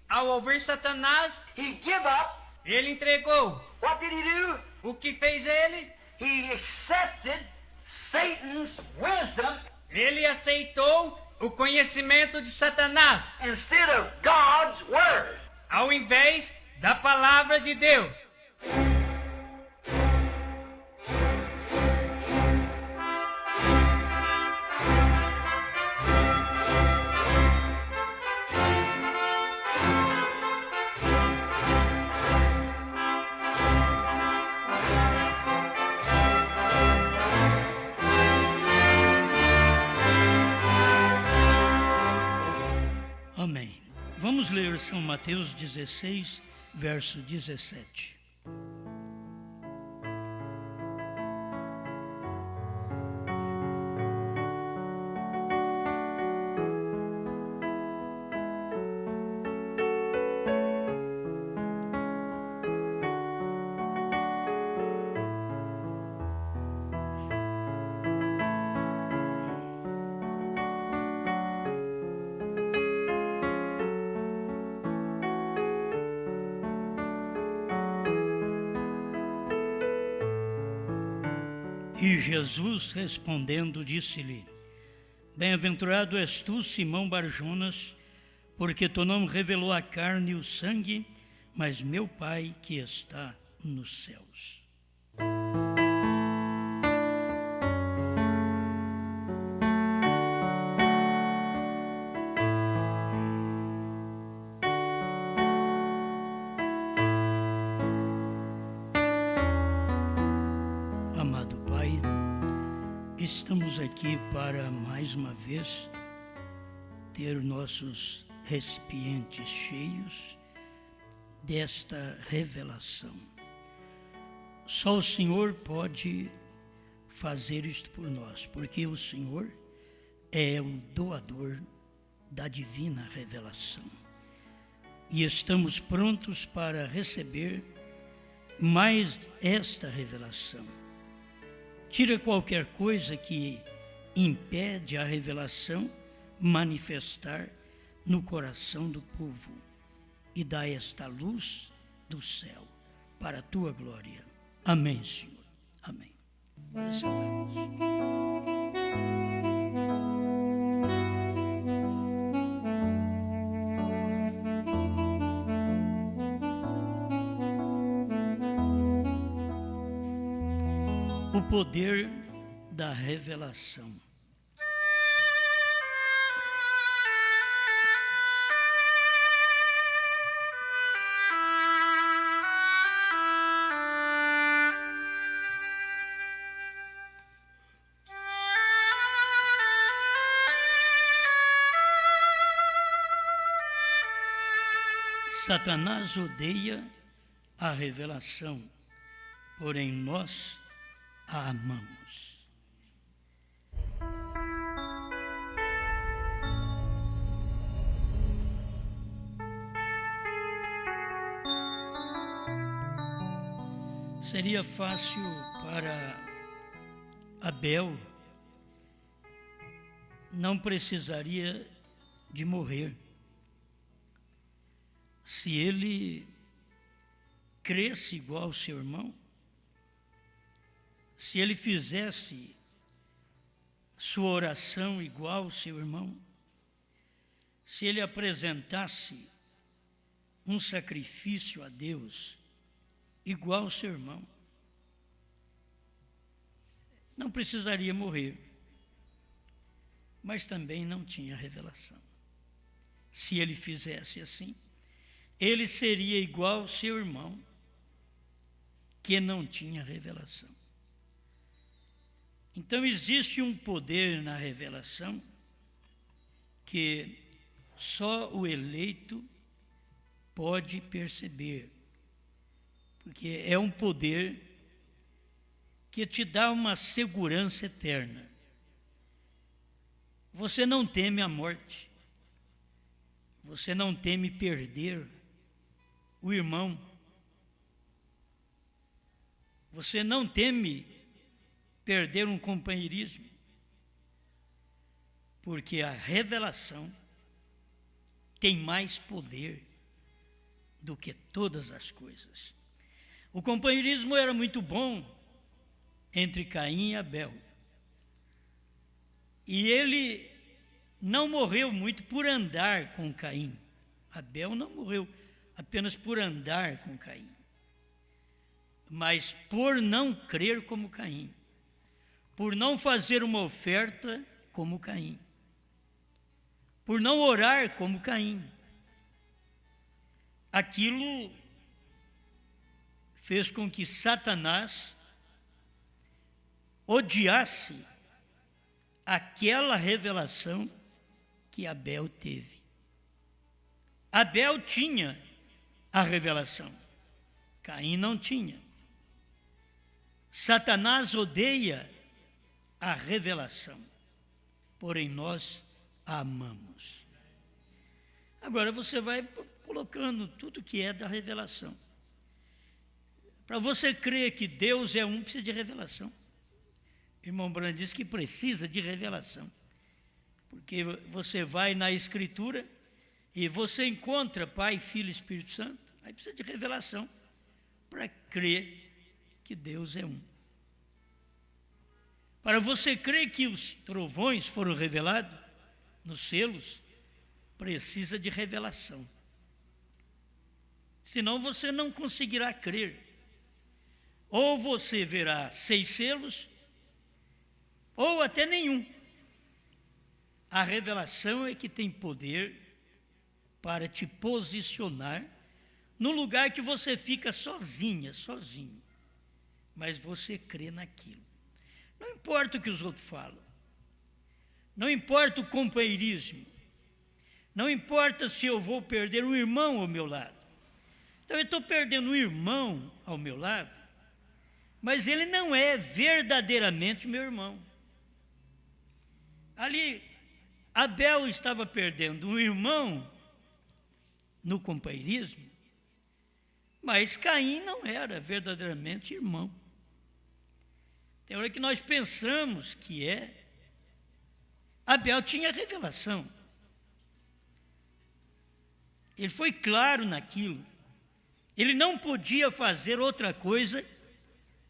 Ao ouvir Satanás, he give up. ele entregou. What did he do? O que fez ele? He accepted Satan's wisdom Ele aceitou o conhecimento de Satanás, instead of God's word. ao invés da palavra de Deus. Amém. Vamos ler São Mateus 16, verso 17. E Jesus respondendo disse-lhe: Bem-aventurado és tu, Simão Barjonas, porque tu não revelou a carne e o sangue, mas meu Pai que está nos céus. Amado Pai, estamos aqui para mais uma vez ter nossos recipientes cheios desta revelação. Só o Senhor pode fazer isto por nós, porque o Senhor é o doador da divina revelação. E estamos prontos para receber mais esta revelação. Tira qualquer coisa que impede a revelação manifestar no coração do povo e dá esta luz do céu para a tua glória. Amém, Senhor. Amém. O poder da revelação. Satanás odeia a revelação, porém nós a amamos. Seria fácil para Abel, não precisaria de morrer. Se ele cresce igual ao seu irmão, se ele fizesse sua oração igual ao seu irmão, se ele apresentasse um sacrifício a Deus igual ao seu irmão, não precisaria morrer, mas também não tinha revelação. Se ele fizesse assim, ele seria igual ao seu irmão, que não tinha revelação. Então existe um poder na revelação que só o eleito pode perceber, porque é um poder que te dá uma segurança eterna. Você não teme a morte, você não teme perder o irmão, você não teme perder um companheirismo, porque a revelação tem mais poder do que todas as coisas. O companheirismo era muito bom entre Caim e Abel. E ele não morreu muito por andar com Caim. Abel não morreu apenas por andar com Caim, mas por não crer como Caim, por não fazer uma oferta como Caim, por não orar como Caim. Aquilo fez com que Satanás odiasse aquela revelação que Abel teve. Abel tinha a revelação, Caim não tinha. Satanás odeia a revelação, porém nós a amamos. Agora você vai colocando tudo que é da revelação. Para você crer que Deus é um, precisa de revelação. Irmão Branco diz que precisa de revelação, porque você vai na Escritura e você encontra Pai, Filho e Espírito Santo, aí precisa de revelação para crer que Deus é um. Para você crer que os trovões foram revelados nos selos, precisa de revelação. Senão você não conseguirá crer. Ou você verá 6 selos, ou até nenhum. A revelação é que tem poder para te posicionar no lugar que você fica sozinho, mas você crê naquilo. Não importa o que os outros falam, não importa o companheirismo, não importa se eu vou perder um irmão ao meu lado. Então eu estou perdendo um irmão ao meu lado, mas ele não é verdadeiramente meu irmão. Ali, Abel estava perdendo um irmão no companheirismo, mas Caim não era verdadeiramente irmão. Tem hora que nós pensamos que é. Abel tinha revelação. Ele foi claro naquilo. Ele não podia fazer outra coisa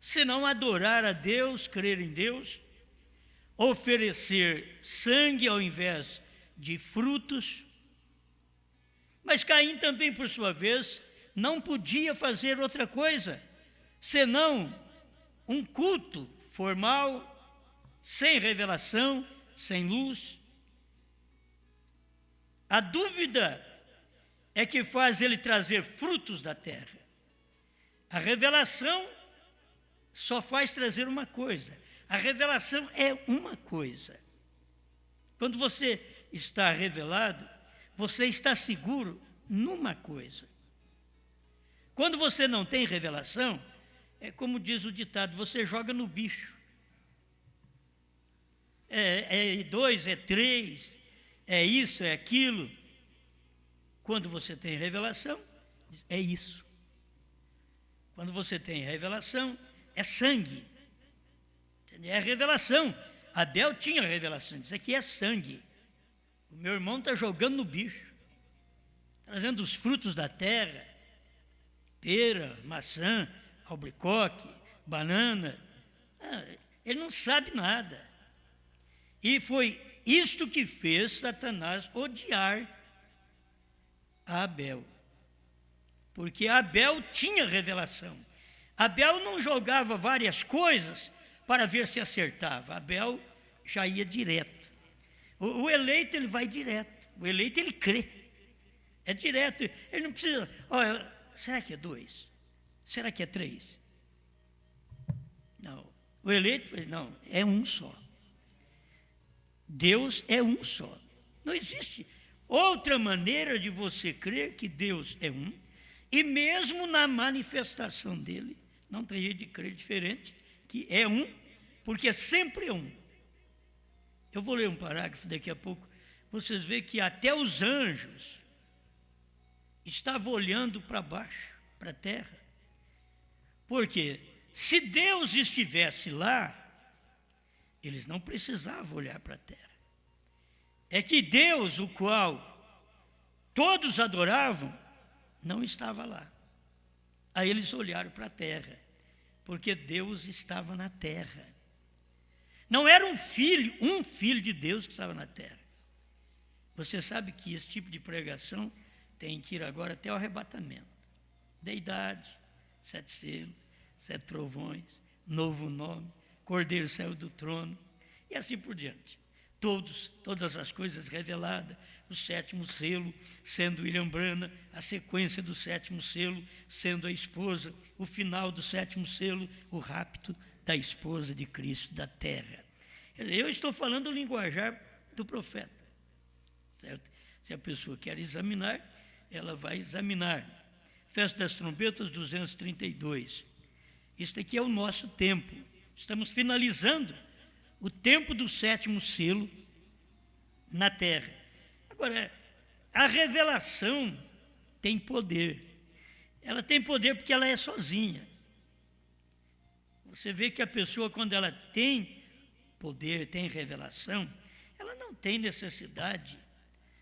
senão adorar a Deus, crer em Deus, oferecer sangue ao invés de frutos. Mas Caim também, por sua vez, não podia fazer outra coisa senão um culto formal, sem revelação, sem luz. A dúvida é que faz ele trazer frutos da terra. A revelação só faz trazer uma coisa. A revelação é uma coisa. Quando você está revelado, você está seguro numa coisa. Quando você não tem revelação, é como diz o ditado, você joga no bicho. É 2, é 3, é isso, é aquilo. Quando você tem revelação, é isso. Quando você tem revelação, é sangue. É revelação. Abel tinha revelação, isso aqui é sangue. O meu irmão está jogando no bicho, trazendo os frutos da terra, pera, maçã, albaricoque, banana. Ele não sabe nada. E foi isto que fez Satanás odiar a Abel. Porque Abel tinha revelação. Abel não jogava várias coisas para ver se acertava. Abel já ia direto. O eleito, ele vai direto. O eleito, ele crê. É direto. Ele não precisa... Olha, será que é 2? Será que é 3? Não. O eleito, não, é um só. Deus é um só. Não existe outra maneira de você crer que Deus é um, e mesmo na manifestação dele, não tem jeito de crer diferente, que é um, porque sempre é um. Eu vou ler um parágrafo daqui a pouco, vocês veem que até os anjos estavam olhando para baixo, para a terra. Porque se Deus estivesse lá, eles não precisavam olhar para a terra. É que Deus, o qual todos adoravam, não estava lá. Aí eles olharam para a terra, porque Deus estava na terra. Não era um filho de Deus que estava na terra. Você sabe que esse tipo de pregação tem que ir agora até o arrebatamento. Deidade, 7 selos, 7 trovões, novo nome, Cordeiro saiu do trono, e assim por diante. Todas as coisas reveladas, o 7º selo sendo William Branham, a sequência do 7º selo sendo a esposa, o final do 7º selo, o rapto da esposa de Cristo da terra. Eu estou falando o linguajar do profeta, certo? Se a pessoa quer examinar, ela vai examinar. Festa das Trombetas 232. Isso aqui é o nosso tempo. Estamos finalizando o tempo do 7º selo na terra. Agora, a revelação tem poder. Ela tem poder porque ela é sozinha. Você vê que a pessoa, quando ela tem poder, tem revelação, ela não tem necessidade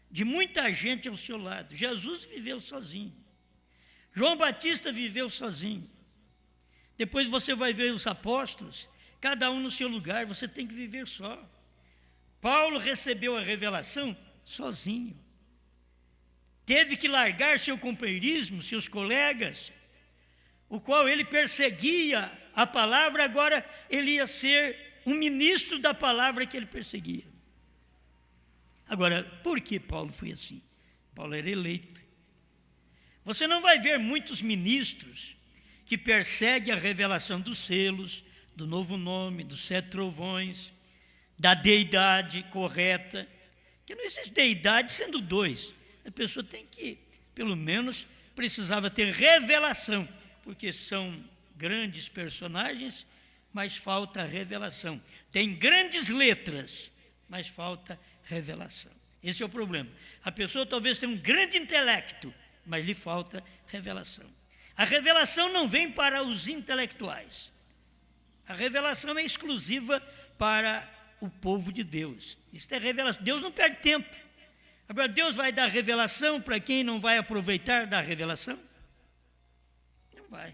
de muita gente ao seu lado. Jesus viveu sozinho. João Batista viveu sozinho. Depois você vai ver os apóstolos, cada um no seu lugar, você tem que viver só. Paulo recebeu a revelação sozinho. Teve que largar seu companheirismo, seus colegas, o qual ele perseguia a palavra, agora ele ia ser um ministro da palavra que ele perseguia. Agora, por que Paulo foi assim? Paulo era eleito. Você não vai ver muitos ministros que perseguem a revelação dos selos, do novo nome, dos 7 trovões, da deidade correta, que não existe deidade sendo 2. A pessoa tem que, pelo menos, precisava ter revelação, porque são grandes personagens, mas falta revelação. Tem grandes letras, mas falta revelação. Esse é o problema. A pessoa talvez tenha um grande intelecto, mas lhe falta revelação. A revelação não vem para os intelectuais. A revelação é exclusiva para o povo de Deus. Isso é revelação. Deus não perde tempo. Agora, Deus vai dar revelação para quem não vai aproveitar da revelação? Não vai.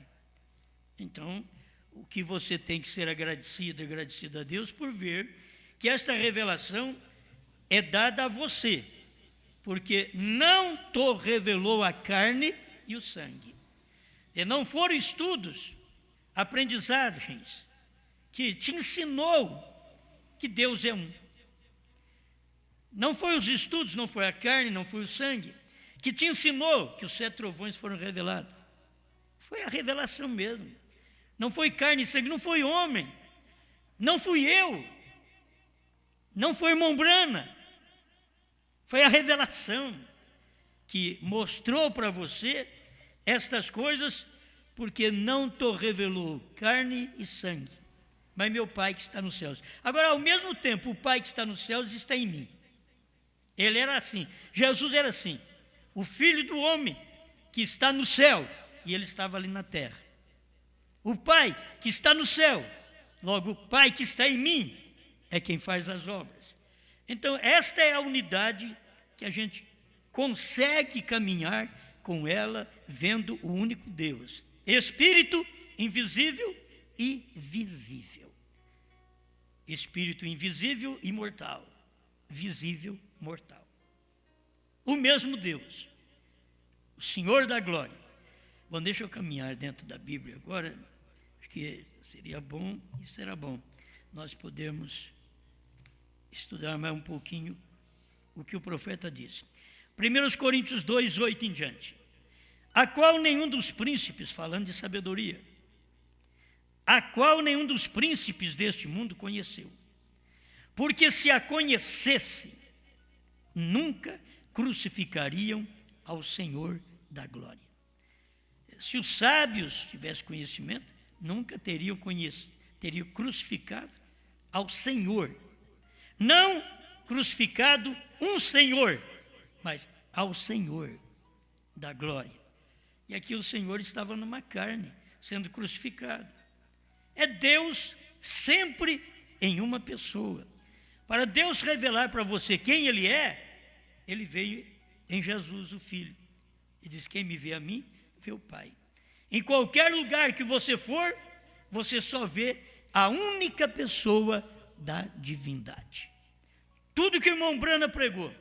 Então, o que você tem que ser agradecido a Deus por ver que esta revelação é dada a você, porque não te revelou a carne e o sangue. E não foram estudos, aprendizagens, que te ensinou que Deus é um. Não foi os estudos, não foi a carne, não foi o sangue, que te ensinou que os 7 trovões foram revelados. Foi a revelação mesmo. Não foi carne e sangue, não foi homem. Não fui eu. Não foi irmão Brana. Foi a revelação que mostrou para você estas coisas, porque não te revelou carne e sangue, mas meu Pai que está nos céus. Agora, ao mesmo tempo, o Pai que está nos céus está em mim. Ele era assim, Jesus era assim, o Filho do homem que está no céu, e ele estava ali na terra. O Pai que está no céu, logo o Pai que está em mim, é quem faz as obras. Então, esta é a unidade que a gente consegue caminhar com ela, vendo o único Deus. Espírito invisível e visível. Espírito invisível, imortal. Visível, mortal. O mesmo Deus, o Senhor da glória. Bom, deixa eu caminhar dentro da Bíblia agora, acho que seria bom e será bom nós podermos estudar mais um pouquinho o que o profeta disse. 1 Coríntios 2, 8 em diante. A qual nenhum dos príncipes, falando de sabedoria, a qual nenhum dos príncipes deste mundo conheceu. Porque se a conhecesse, nunca crucificariam ao Senhor da glória. Se os sábios tivessem conhecimento, nunca teriam crucificado ao Senhor. Não crucificado um Senhor, mas ao Senhor da glória. E aqui o Senhor estava numa carne, sendo crucificado. É Deus sempre em uma pessoa. Para Deus revelar para você quem Ele é, Ele veio em Jesus, o Filho. E diz: quem me vê a mim, vê o Pai. Em qualquer lugar que você for, você só vê a única pessoa da divindade. Tudo que o irmão Brana pregou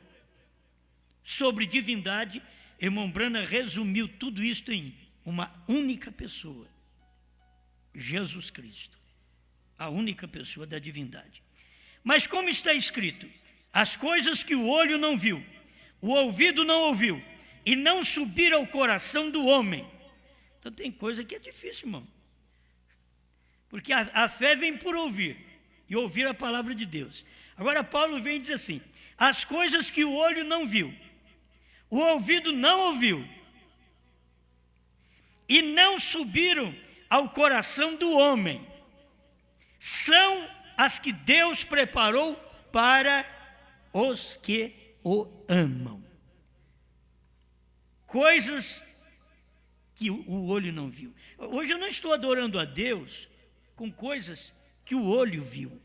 sobre divindade, irmão Brana resumiu tudo isto em uma única pessoa: Jesus Cristo, a única pessoa da divindade. Mas como está escrito, as coisas que o olho não viu, o ouvido não ouviu, e não subiram ao coração do homem. Então tem coisa que é difícil, irmão. Porque a fé vem por ouvir, e ouvir a palavra de Deus. Agora Paulo vem e diz assim: as coisas que o olho não viu, o ouvido não ouviu, e não subiram ao coração do homem, são as que Deus preparou para os que o amam. Coisas que o olho não viu. Hoje eu não estou adorando a Deus com coisas que o olho viu.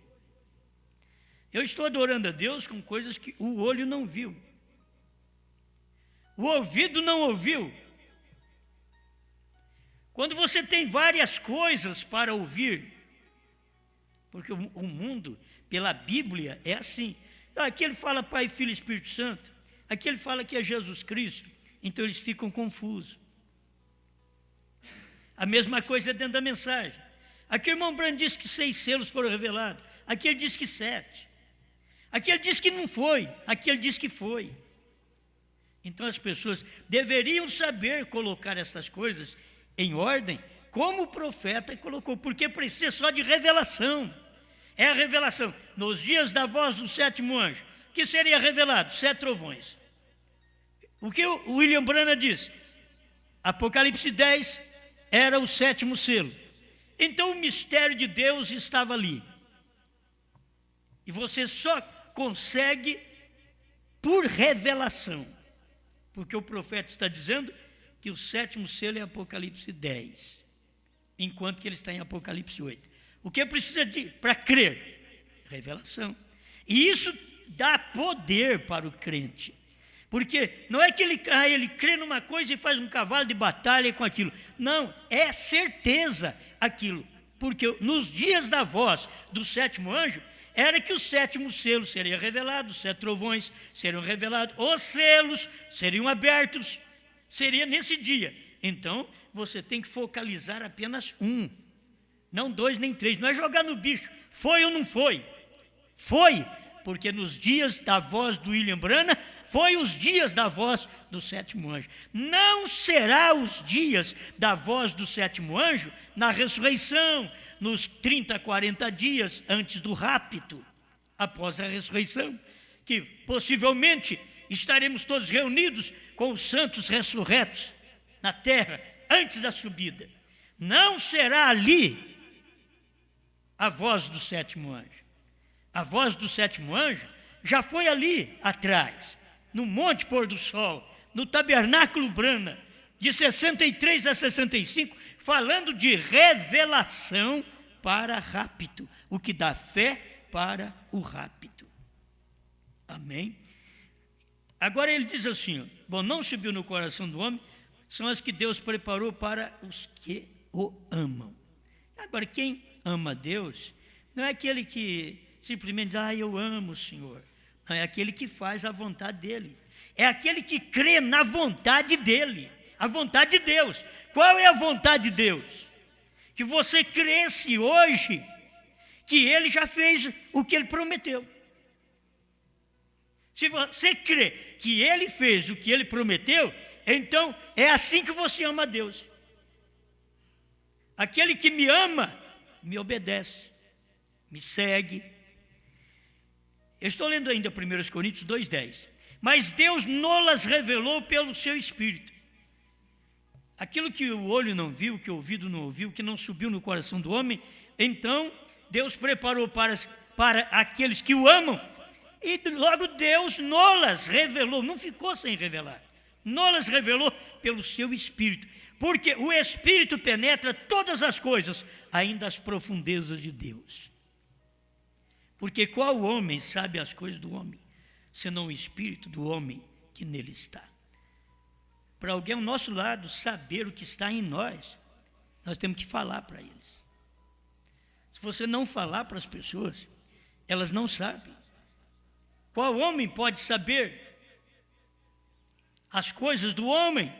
Eu estou adorando a Deus com coisas que o olho não viu, o ouvido não ouviu. Quando você tem várias coisas para ouvir, porque o mundo, pela Bíblia, é assim. Aqui ele fala Pai, Filho e Espírito Santo, aqui ele fala que é Jesus Cristo, então eles ficam confusos. A mesma coisa dentro da mensagem. Aqui o irmão Brand disse que 6 selos foram revelados, aqui ele disse que 7. Aqui ele disse que não foi, aqui ele disse que foi. Então as pessoas deveriam saber colocar essas coisas em ordem, como o profeta colocou, porque precisa só de revelação. É a revelação. Nos dias da voz do 7º anjo, que seria revelado? 7 trovões. O que o William Branham diz? Apocalipse 10 era o 7º selo. Então o mistério de Deus estava ali. E você só consegue por revelação, porque o profeta está dizendo que o 7º selo é Apocalipse 10, enquanto que ele está em Apocalipse 8. O que precisa para crer? Revelação. E isso dá poder para o crente, porque não é que ele crê numa coisa e faz um cavalo de batalha com aquilo. Não, é certeza aquilo, porque nos dias da voz do 7º anjo, era que o 7º selo seria revelado, os 7 trovões seriam revelados, os selos seriam abertos, seria nesse dia. Então, você tem que focalizar apenas um, não 2 nem 3, não é jogar no bicho, foi ou não foi? Foi, porque nos dias da voz do William Branham, foi os dias da voz do 7º anjo. Não será os dias da voz do 7º anjo na ressurreição, nos 30, 40 dias antes do rapto, após a ressurreição, que possivelmente estaremos todos reunidos com os santos ressurretos na terra, antes da subida. Não será ali a voz do 7º anjo. A voz do 7º anjo já foi ali atrás, no Monte Pôr do Sol, no Tabernáculo Branham, de 63 a 65, falando de revelação para rapto, o que dá fé para o rapto. Amém? Agora ele diz assim, bom, não subiu no coração do homem, são as que Deus preparou para os que o amam. Agora, quem ama Deus, não é aquele que simplesmente diz, eu amo o Senhor. Não, é aquele que faz a vontade dEle. É aquele que crê na vontade dEle, a vontade de Deus. Qual é a vontade de Deus? Que você cresce hoje, que Ele já fez o que Ele prometeu. Se você crê que Ele fez o que Ele prometeu, então é assim que você ama a Deus. Aquele que me ama, me obedece, me segue. Eu estou lendo ainda 1 Coríntios 2,10. Mas Deus nolas revelou pelo seu Espírito. Aquilo que o olho não viu, que o ouvido não ouviu, que não subiu no coração do homem, então Deus preparou para aqueles que o amam, e logo Deus nolas revelou, não ficou sem revelar, nolas revelou pelo seu Espírito, porque o Espírito penetra todas as coisas, ainda as profundezas de Deus. Porque qual homem sabe as coisas do homem, senão o Espírito do homem que nele está? para alguém ao nosso lado saber o que está em nós, nós temos que falar para eles. Se você não falar para as pessoas, elas não sabem. Qual homem pode saber as coisas do homem,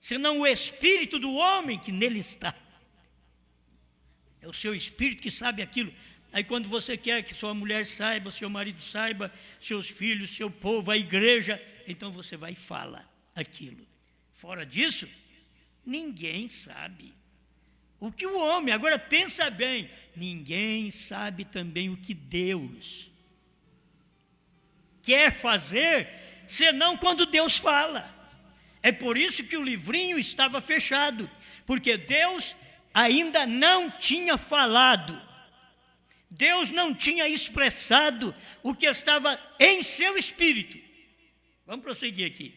senão o espírito do homem que nele está? É o seu espírito que sabe aquilo. Aí quando você quer que sua mulher saiba, seu marido saiba, seus filhos, seu povo, a igreja, então você vai e fala aquilo. Fora disso, ninguém sabe o que o homem, agora pensa bem, ninguém sabe também o que Deus quer fazer, senão quando Deus fala. É por isso que o livrinho estava fechado, porque Deus ainda não tinha falado, Deus não tinha expressado o que estava em seu espírito. Vamos prosseguir aqui.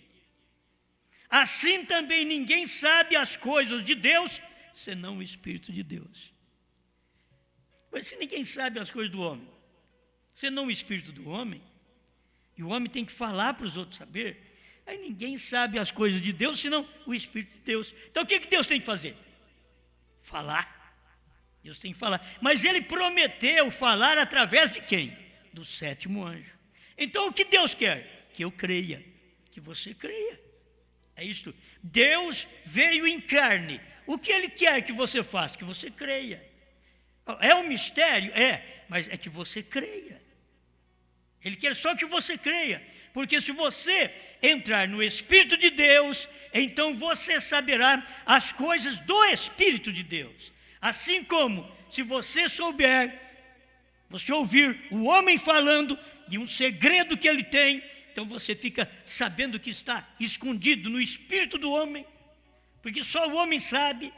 Assim também ninguém sabe as coisas de Deus, senão o Espírito de Deus. Mas se ninguém sabe as coisas do homem, senão o Espírito do homem, e o homem tem que falar para os outros saber, aí ninguém sabe as coisas de Deus, senão o Espírito de Deus. Então o que Deus tem que fazer? Falar. Deus tem que falar. Mas ele prometeu falar através de quem? Do sétimo anjo. Então o que Deus quer? Que eu creia, que você creia. É isto. Deus veio em carne. O que ele quer que você faça? Que você creia. É um mistério? É, mas é que você creia. Ele quer só que você creia. Porque se você entrar no Espírito de Deus, então você saberá as coisas do Espírito de Deus. Assim como, se você souber, você ouvir o homem falando de um segredo que ele tem, então você fica sabendo que está escondido no espírito do homem, porque só o homem sabe,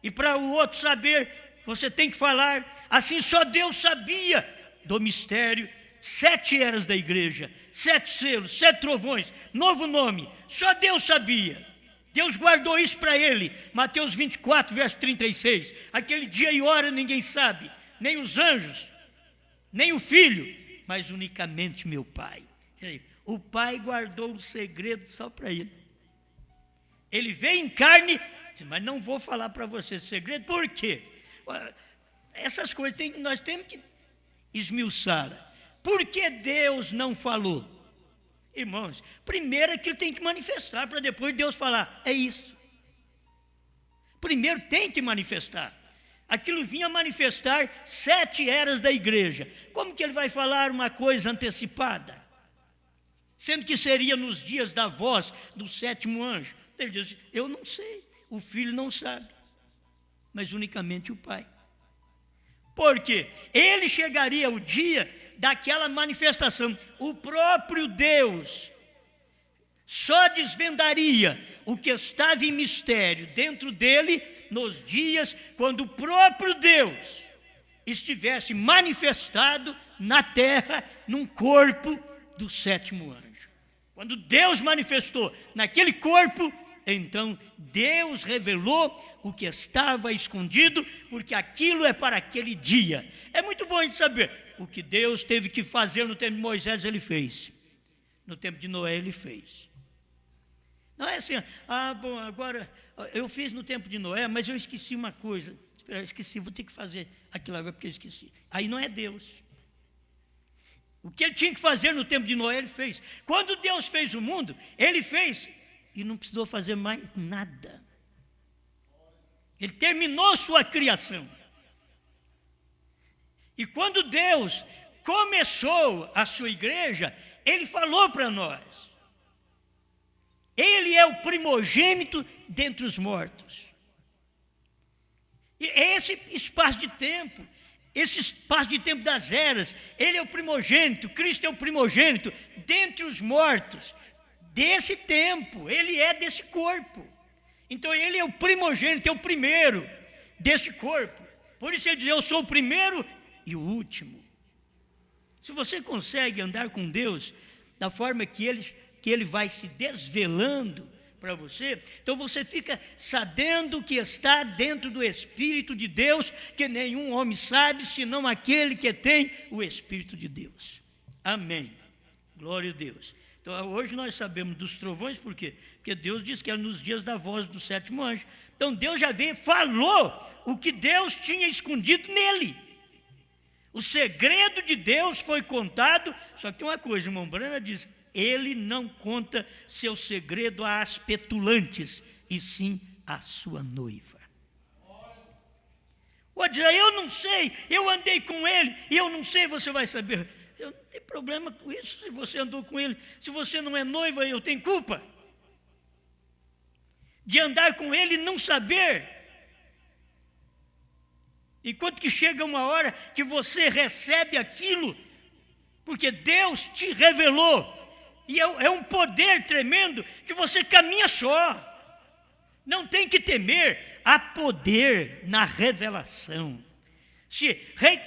e para o outro saber, você tem que falar. Assim só Deus sabia do mistério, 7 eras da igreja, 7 selos, 7 trovões, novo nome, só Deus sabia. Deus guardou isso para ele, Mateus 24, verso 36, aquele dia e hora ninguém sabe, nem os anjos, nem o filho, mas unicamente meu Pai. O Pai guardou um segredo só para ele. Ele veio em carne, mas não vou falar para você esse segredo, por quê? Essas coisas nós temos que esmiuçar. Por que Deus não falou? Irmãos, primeiro é que ele tem que manifestar, para depois Deus falar, é isso. Primeiro tem que manifestar. Aquilo vinha manifestar 7 eras da igreja. Como que ele vai falar uma coisa antecipada? Sendo que seria nos dias da voz do sétimo anjo. Ele diz, eu não sei, o filho não sabe, mas unicamente o Pai. Porque ele chegaria o dia daquela manifestação, o próprio Deus só desvendaria o que estava em mistério dentro dele nos dias quando o próprio Deus estivesse manifestado na terra num corpo do sétimo anjo. Quando Deus manifestou naquele corpo, então Deus revelou o que estava escondido, porque aquilo é para aquele dia. É muito bom a gente saber. O que Deus teve que fazer no tempo de Moisés, ele fez. No tempo de Noé, ele fez. Não é assim, bom, agora eu fiz no tempo de Noé, mas eu esqueci uma coisa. Eu esqueci, vou ter que fazer aquilo agora porque eu esqueci. Aí não é Deus. O que ele tinha que fazer no tempo de Noé, ele fez. Quando Deus fez o mundo, ele fez e não precisou fazer mais nada. Ele terminou sua criação. E quando Deus começou a sua igreja, ele falou para nós. Ele é o primogênito dentre os mortos. E esse espaço de tempo, das eras, ele é o primogênito, Cristo é o primogênito dentre os mortos, desse tempo, ele é desse corpo. Então ele é o primogênito, é o primeiro desse corpo. Por isso ele diz, eu sou o primeiro e o último. Se você consegue andar com Deus da forma que ele vai se desvelando para você, então você fica sabendo que está dentro do Espírito de Deus, que nenhum homem sabe, senão aquele que tem o Espírito de Deus. Amém. Glória a Deus. Então Hoje nós sabemos dos trovões, por quê? Porque Deus disse que era nos dias da voz do sétimo anjo. Então Deus já veio e falou o que Deus tinha escondido nele. O segredo de Deus foi contado, só que tem uma coisa, o irmão Branham diz, ele não conta seu segredo às petulantes, e sim à sua noiva. Pode dizer, eu não sei, eu andei com ele, e eu não sei, você vai saber. Eu não tenho problema com isso, se você andou com ele. Se você não é noiva, eu tenho culpa de andar com ele e não saber. Enquanto que chega uma hora que você recebe aquilo, porque Deus te revelou, e é um poder tremendo que você caminha só. Não tem que temer, há poder na revelação. Se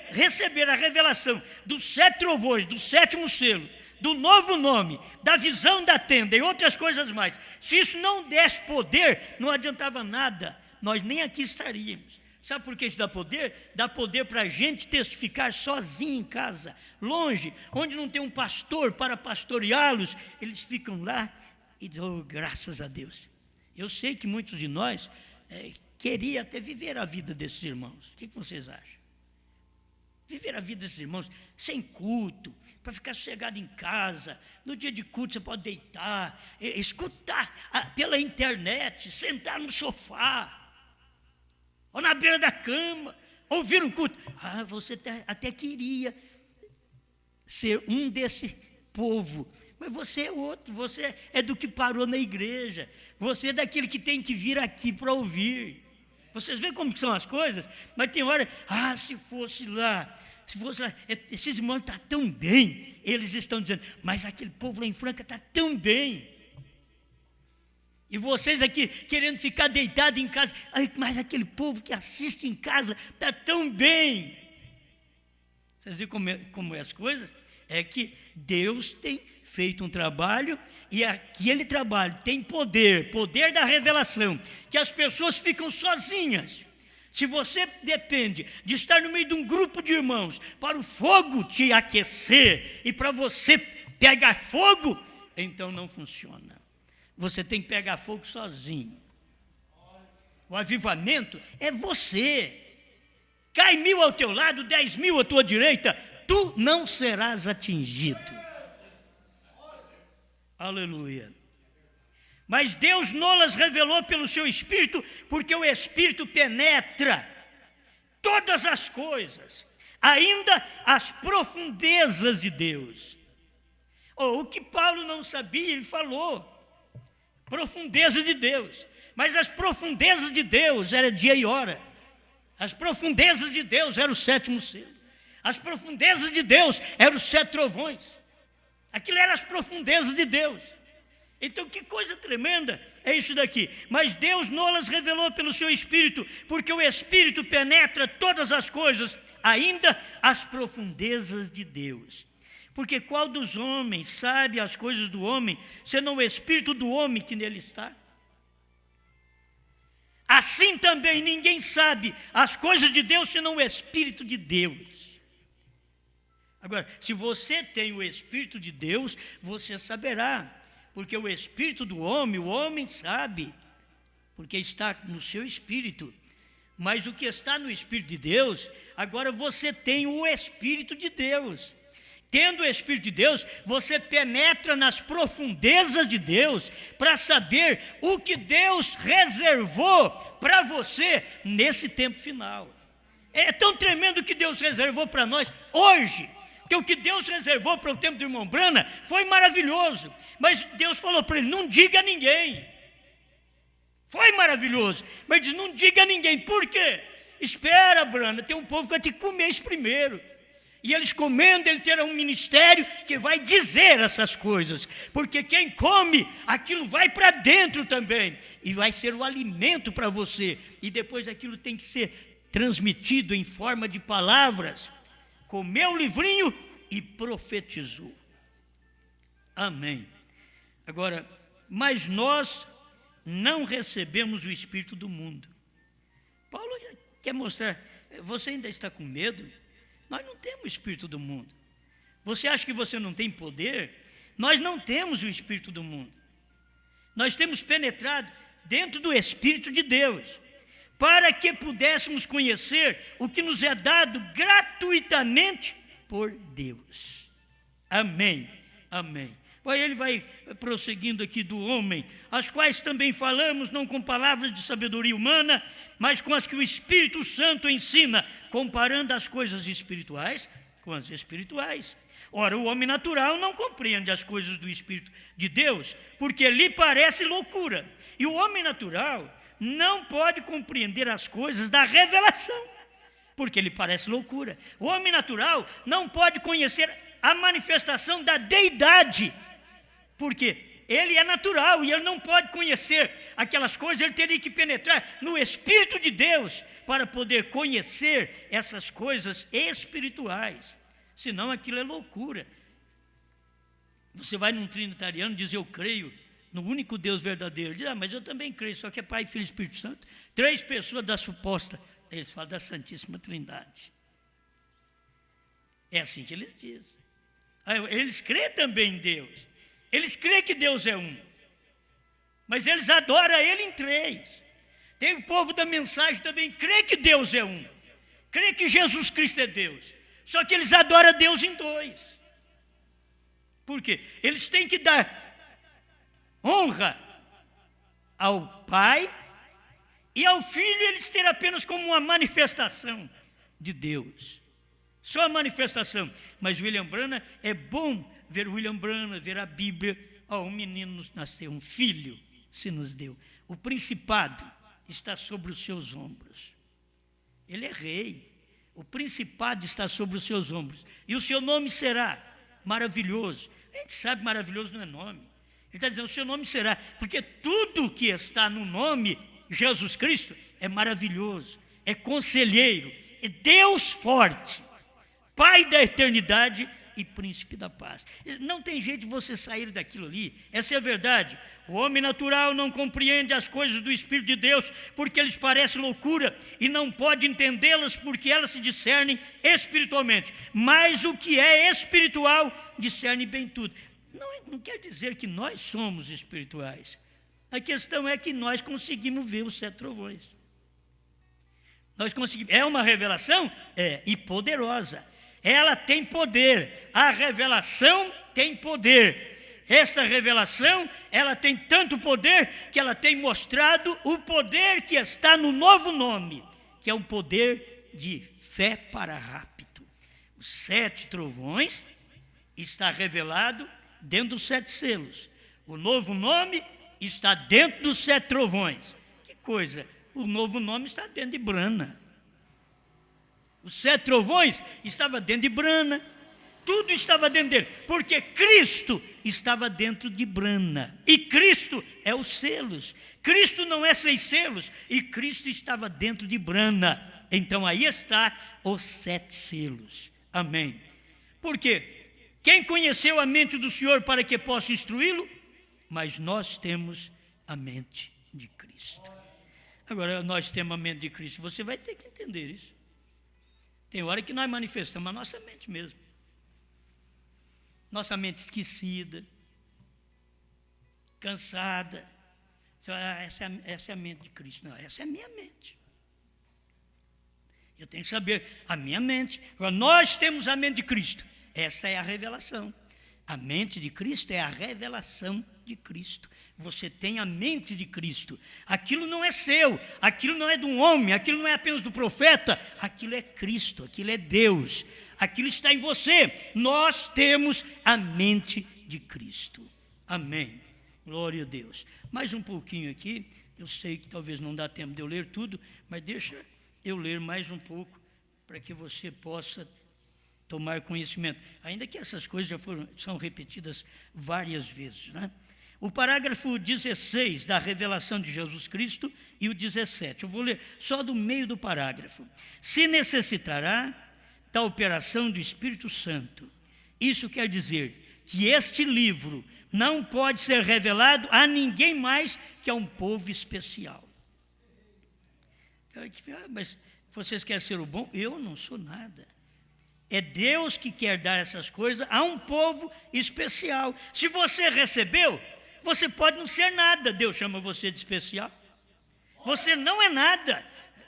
receber a revelação dos 7 trovões, do 7º selo, do novo nome, da visão da tenda e outras coisas mais, se isso não desse poder, não adiantava nada, nós nem aqui estaríamos. Sabe por que isso dá poder? Dá poder para a gente testificar sozinho em casa, longe, onde não tem um pastor para pastoreá-los. Eles ficam lá e dizem, oh, graças a Deus. Eu sei que muitos de nós queriam até viver a vida desses irmãos. O que vocês acham? Viver a vida desses irmãos sem culto, para ficar sossegado em casa. No dia de culto você pode deitar, escutar pela internet, sentar no sofá, ou na beira da cama, ouvir um culto. Ah, você até queria ser um desse povo, mas você é outro, você é do que parou na igreja, você é daquele que tem que vir aqui para ouvir. Vocês veem como que são as coisas? Mas tem hora, se fosse lá, esses irmãos estão tão bem, eles estão dizendo, mas aquele povo lá em Franca está tão bem. E vocês aqui querendo ficar deitado em casa, mas aquele povo que assiste em casa está tão bem. Vocês viram como é as coisas? É que Deus tem feito um trabalho, e aquele trabalho tem poder da revelação, que as pessoas ficam sozinhas. Se você depende de estar no meio de um grupo de irmãos, para o fogo te aquecer, e para você pegar fogo, então não funciona. Você tem que pegar fogo sozinho. O avivamento é você. Cai 1000 ao teu lado, 10.000 à tua direita, tu não serás atingido. Aleluia. Mas Deus nolas revelou pelo seu Espírito, porque o Espírito penetra todas as coisas, ainda as profundezas de Deus. O que Paulo não sabia, ele falou. Profundeza de Deus. Mas as profundezas de Deus era dia e hora. As profundezas de Deus era o 7º selo. As profundezas de Deus eram os 7 trovões. Aquilo eram as profundezas de Deus. Então que coisa tremenda é isso daqui. Mas Deus nolas revelou pelo seu Espírito, porque o Espírito penetra todas as coisas, ainda as profundezas de Deus. Porque qual dos homens sabe as coisas do homem, senão o Espírito do homem que nele está? Assim também ninguém sabe as coisas de Deus, senão o Espírito de Deus. Agora, se você tem o Espírito de Deus, você saberá, porque o Espírito do homem, o homem sabe, porque está no seu Espírito. Mas o que está no Espírito de Deus, agora você tem o Espírito de Deus. Tendo o Espírito de Deus, você penetra nas profundezas de Deus para saber o que Deus reservou para você nesse tempo final. É tão tremendo o que Deus reservou para nós hoje, que o que Deus reservou para o tempo do irmão Branham foi maravilhoso. Mas Deus falou para ele, não diga a ninguém. Foi maravilhoso, mas diz, não diga a ninguém. Por quê? Espera, Branham, tem um povo que vai te comer isso primeiro. E eles comendo, ele terá um ministério que vai dizer essas coisas. Porque quem come, aquilo vai para dentro também. E vai ser o alimento para você. E depois aquilo tem que ser transmitido em forma de palavras. Comeu o livrinho e profetizou. Amém. Agora, mas nós não recebemos o Espírito do mundo. Paulo quer mostrar, você ainda está com medo? Nós não temos o Espírito do mundo. Você acha que você não tem poder? Nós não temos o espírito do mundo. Nós temos penetrado dentro do Espírito de Deus, para que pudéssemos conhecer o que nos é dado gratuitamente por Deus. Amém, amém. Aí ele vai prosseguindo aqui do homem, as quais também falamos, não com palavras de sabedoria humana, mas com as que o Espírito Santo ensina, comparando as coisas espirituais com as espirituais. Ora, o homem natural não compreende as coisas do Espírito de Deus, porque lhe parece loucura. E o homem natural não pode compreender as coisas da revelação, porque lhe parece loucura. O homem natural não pode conhecer a manifestação da deidade, porque ele é natural e ele não pode conhecer aquelas coisas, ele teria que penetrar no Espírito de Deus para poder conhecer essas coisas espirituais. Senão aquilo é loucura. Você vai num trinitariano e diz, eu creio no único Deus verdadeiro. Diz, mas eu também creio, só que é Pai, Filho e Espírito Santo. 3 pessoas da suposta, eles falam da Santíssima Trindade. É assim que eles dizem. Eles creem também em Deus. Eles creem que Deus é um. Mas eles adoram Ele em 3. Tem o povo da mensagem também, crê que Deus é um. Crê que Jesus Cristo é Deus. Só que eles adoram Deus em 2. Por quê? Eles têm que dar honra ao Pai e ao Filho, eles terem apenas como uma manifestação de Deus. Só a manifestação. Mas William Branham, é bom ver William Branham, ver a Bíblia. Um menino nos nasceu, um filho se nos deu. O principado está sobre os seus ombros. Ele é rei. O principado está sobre os seus ombros. E o seu nome será maravilhoso. A gente sabe, maravilhoso não é nome. Ele está dizendo, o seu nome será, porque tudo que está no nome Jesus Cristo é maravilhoso, é conselheiro, é Deus forte, Pai da eternidade e príncipe da paz. Não tem jeito de você sair daquilo ali. Essa é a verdade. O homem natural não compreende as coisas do Espírito de Deus porque eles parecem loucura e não pode entendê-las porque elas se discernem espiritualmente. Mas o que é espiritual discerne bem tudo. Não quer dizer que nós somos espirituais. A questão é que nós conseguimos ver os 7 trovões. Nós conseguimos. É uma revelação? É, e poderosa. Ela tem poder, a revelação tem poder. Esta revelação, ela tem tanto poder que ela tem mostrado o poder que está no novo nome, que é um poder de fé para rapto. Os 7 trovões está revelado dentro dos 7 selos. O novo nome está dentro dos 7 trovões. Que coisa, o novo nome está dentro de Brana. Os 7 trovões estavam dentro de Brana, tudo estava dentro dele, porque Cristo estava dentro de Brana, e Cristo é os selos, Cristo não é 6 selos, e Cristo estava dentro de Brana, então aí está os 7 selos, amém. Porque quem conheceu a mente do Senhor para que possa instruí-lo? Mas nós temos a mente de Cristo. Agora, nós temos a mente de Cristo, você vai ter que entender isso. Tem hora que nós manifestamos a nossa mente mesmo. Nossa mente esquecida, cansada. Essa é a mente de Cristo. Não, essa é a minha mente. Eu tenho que saber a minha mente. Agora, nós temos a mente de Cristo. Essa é a revelação. A mente de Cristo é a revelação de Cristo. Você tem a mente de Cristo. Aquilo não é seu, aquilo não é de um homem, aquilo não é apenas do profeta, aquilo é Cristo, aquilo é Deus, aquilo está em você. Nós temos a mente de Cristo. Amém. Glória a Deus. Mais um pouquinho aqui, eu sei que talvez não dá tempo de eu ler tudo, mas deixa eu ler mais um pouco para que você possa tomar conhecimento. Ainda que essas coisas são repetidas várias vezes, né? O parágrafo 16 da revelação de Jesus Cristo e o 17. Eu vou ler só do meio do parágrafo. Se necessitará da operação do Espírito Santo. Isso quer dizer que este livro não pode ser revelado a ninguém mais que a um povo especial. Mas vocês querem ser o bom? Eu não sou nada. É Deus que quer dar essas coisas a um povo especial. Se você recebeu, você pode não ser nada. Deus chama você de especial. Você não é nada,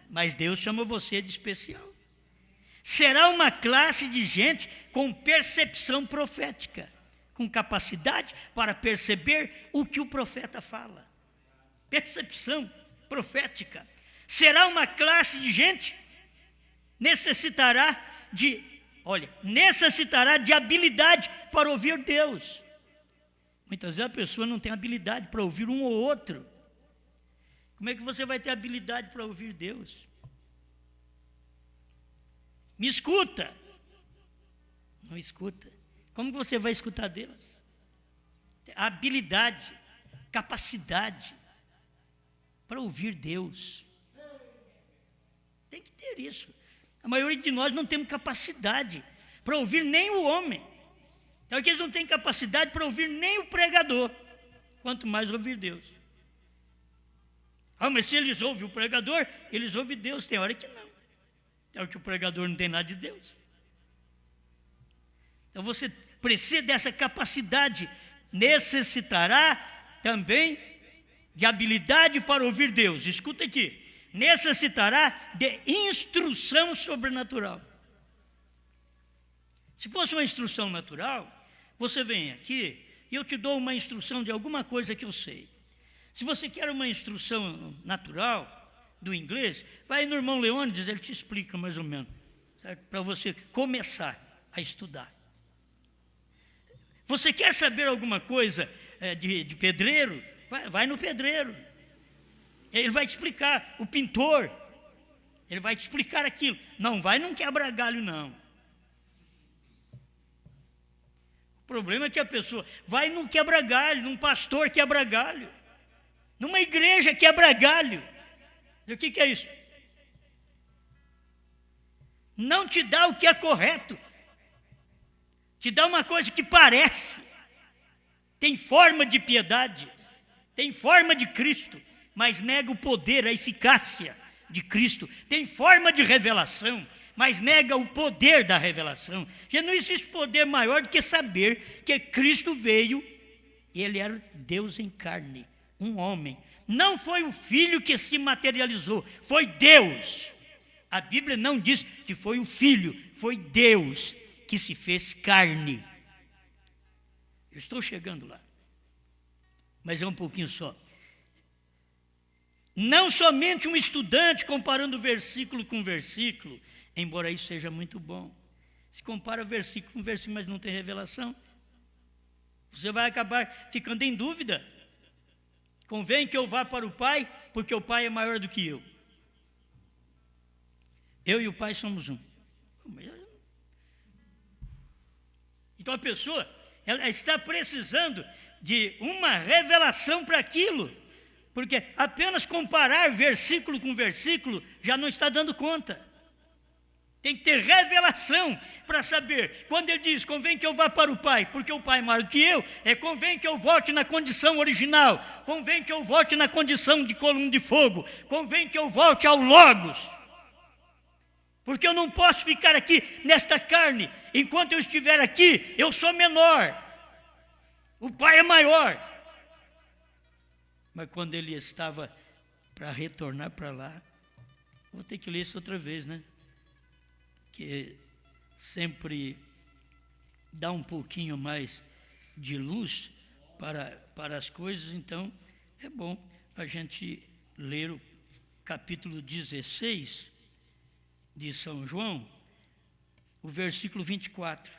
mas Deus chama você de especial. Será uma classe de gente com percepção profética, com capacidade para perceber o que o profeta fala. Percepção profética. Será uma classe de gente necessitará de habilidade para ouvir Deus. Muitas vezes a pessoa não tem habilidade para ouvir um ou outro. Como é que você vai ter habilidade para ouvir Deus? Me escuta. Não escuta. Como você vai escutar Deus? Habilidade, capacidade para ouvir Deus. Tem que ter isso. A maioria de nós não temos capacidade para ouvir nem o homem. Então, aqui eles não têm capacidade para ouvir nem o pregador, quanto mais ouvir Deus. Mas se eles ouvem o pregador, eles ouvem Deus. Tem hora que não. Tem hora que o pregador não tem nada de Deus. Então, você precisa dessa capacidade. Necessitará também de habilidade para ouvir Deus. Escuta aqui. Necessitará de instrução sobrenatural. Se fosse uma instrução natural, você vem aqui e eu te dou uma instrução de alguma coisa que eu sei. Se você quer uma instrução natural do inglês, vai no irmão Leônidas, ele te explica mais ou menos, para você começar a estudar. Você quer saber alguma coisa de pedreiro? Vai no pedreiro. Ele vai te explicar. O pintor, ele vai te explicar aquilo. Não vai num quebra-galho, não. O problema é que a pessoa vai num quebra-galho, num pastor quebra-galho, numa igreja quebra-galho. O que é isso? Não te dá o que é correto. Te dá uma coisa que parece. Tem forma de piedade. Tem forma de Cristo. Mas nega o poder, a eficácia de Cristo. Tem forma de revelação, mas nega o poder da revelação. Já não existe poder maior do que saber que Cristo veio, ele era Deus em carne, um homem. Não foi o Filho que se materializou, foi Deus. A Bíblia não diz que foi o Filho, foi Deus que se fez carne. Eu estou chegando lá, mas é um pouquinho só. Não somente um estudante comparando versículo com versículo, embora isso seja muito bom. Se compara versículo com versículo, mas não tem revelação, você vai acabar ficando em dúvida. Convém que eu vá para o Pai, porque o Pai é maior do que eu. Eu e o Pai somos um. Então a pessoa, ela está precisando de uma revelação para aquilo. Porque apenas comparar versículo com versículo já não está dando conta. Tem que ter revelação para saber. Quando ele diz, convém que eu vá para o Pai, porque o Pai é maior do que eu, convém que eu volte na condição original, convém que eu volte na condição de coluna de fogo, convém que eu volte ao Logos. Porque eu não posso ficar aqui nesta carne. Enquanto eu estiver aqui, eu sou menor. O Pai é maior. Mas quando ele estava para retornar para lá, vou ter que ler isso outra vez, né? Que sempre dá um pouquinho mais de luz para as coisas, então é bom a gente ler o capítulo 16 de São João, o versículo 24.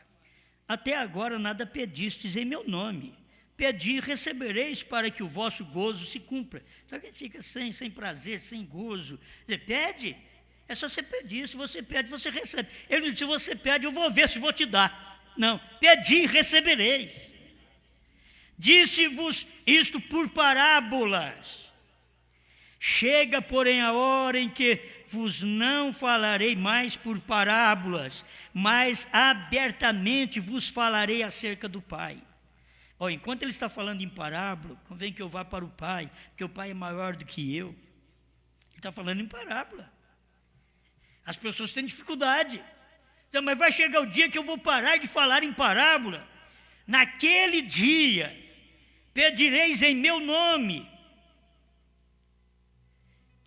Até agora nada pedistes em meu nome. Pedi e recebereis para que o vosso gozo se cumpra. Só que fica sem prazer, sem gozo. Você pede, é só você pedir. Se você pede, você recebe. Ele não disse, se você pede, eu vou ver se vou te dar. Não, pedi e recebereis. Disse-vos isto por parábolas. Chega, porém, a hora em que vos não falarei mais por parábolas, mas abertamente vos falarei acerca do Pai. Enquanto ele está falando em parábola, convém que eu vá para o Pai, porque o Pai é maior do que eu. Ele está falando em parábola. As pessoas têm dificuldade. Então, mas vai chegar o dia que eu vou parar de falar em parábola. Naquele dia, pedireis em meu nome,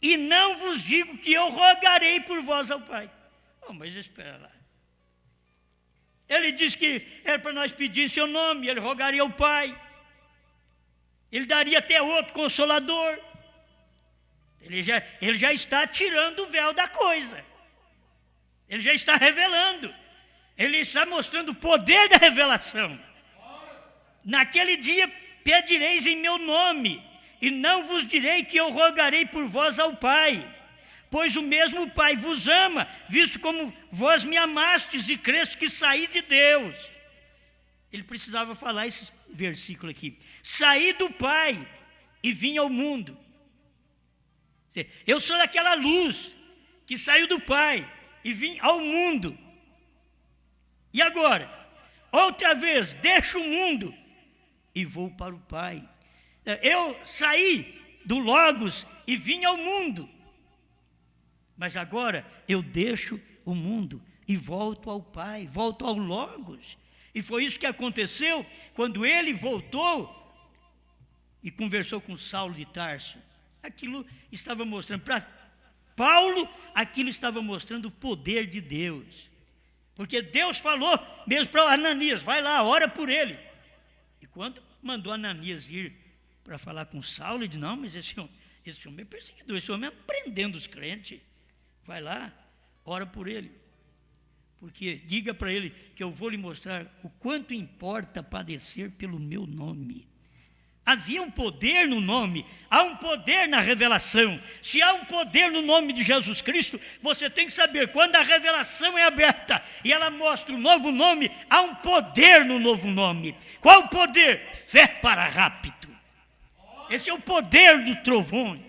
e não vos digo que eu rogarei por vós ao Pai. Oh, mas espera lá. Ele disse que era para nós pedir em seu nome, ele rogaria ao Pai. Ele daria até outro consolador. Ele já está tirando o véu da coisa. Ele já está revelando. Ele está mostrando o poder da revelação. Naquele dia pedireis em meu nome, e não vos direi que eu rogarei por vós ao Pai, pois o mesmo Pai vos ama, visto como vós me amastes e creste que saí de Deus. Ele precisava falar esse versículo aqui. Saí do Pai e vim ao mundo. Eu sou daquela luz que saiu do Pai e vim ao mundo. E agora, outra vez, deixo o mundo e vou para o Pai. Eu saí do Logos e vim ao mundo. Mas agora eu deixo o mundo e volto ao Pai, volto ao Logos. E foi isso que aconteceu quando ele voltou e conversou com Saulo de Tarso. Aquilo estava mostrando, para Paulo, aquilo estava mostrando o poder de Deus. Porque Deus falou mesmo para Ananias, vai lá, ora por ele. E quando mandou Ananias ir para falar com Saulo, ele disse, não, mas esse homem é perseguidor, esse homem é prendendo os crentes. Vai lá, ora por ele. Porque diga para ele que eu vou lhe mostrar o quanto importa padecer pelo meu nome. Havia um poder no nome, há um poder na revelação. Se há um poder no nome de Jesus Cristo, você tem que saber, quando a revelação é aberta e ela mostra um novo nome, há um poder no novo nome. Qual o poder? Fé para rapto. Esse é o poder dos trovões.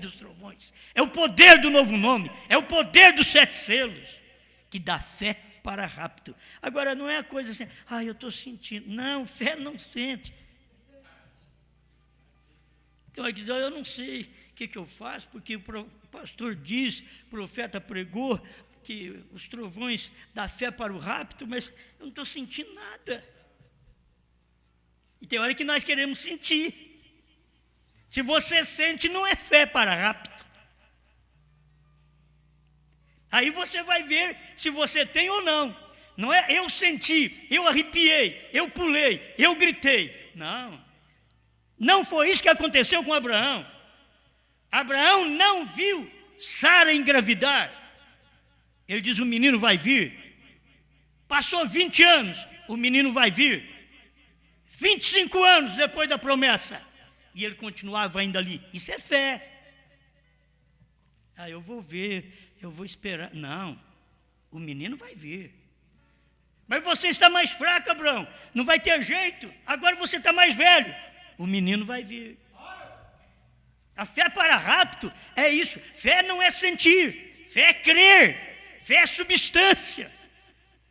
É o poder do novo nome, é o poder dos 7 selos, que dá fé para rapto. Agora, não é a coisa assim, eu estou sentindo. Não, fé não sente. Então, ele diz, eu não sei o que eu faço, porque o pastor diz, o profeta pregou, que os trovões dão fé para o rapto, mas eu não estou sentindo nada. E tem hora que nós queremos sentir. Se você sente, não é fé para rapto. Aí você vai ver se você tem ou não. Não é eu senti, eu arrepiei, eu pulei, eu gritei. Não. Não foi isso que aconteceu com Abraão. Abraão não viu Sara engravidar. Ele diz, o menino vai vir. Passou 20 anos, o menino vai vir. 25 anos depois da promessa. E ele continuava ainda ali. Isso é fé. Eu vou ver, eu vou esperar. Não, o menino vai vir. Mas você está mais fraco, Abraão. Não vai ter jeito. Agora você está mais velho. O menino vai vir. A fé para rapto é isso. Fé não é sentir. Fé é crer. Fé é substância.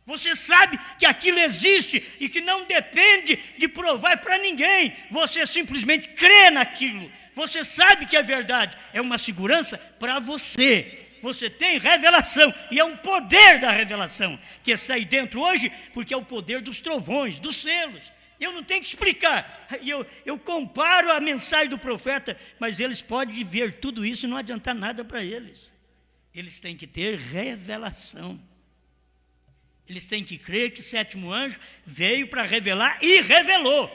Você sabe que aquilo existe e que não depende de provar para ninguém. Você simplesmente crê naquilo. Você sabe que é verdade. É uma segurança para você. Você tem revelação. E é um poder da revelação que sai dentro hoje, porque é o poder dos trovões, dos selos. Eu não tenho que explicar. Eu comparo a mensagem do profeta, mas eles podem ver tudo isso e não adiantar nada para eles. Eles têm que ter revelação. Eles têm que crer que o 7º anjo veio para revelar e revelou.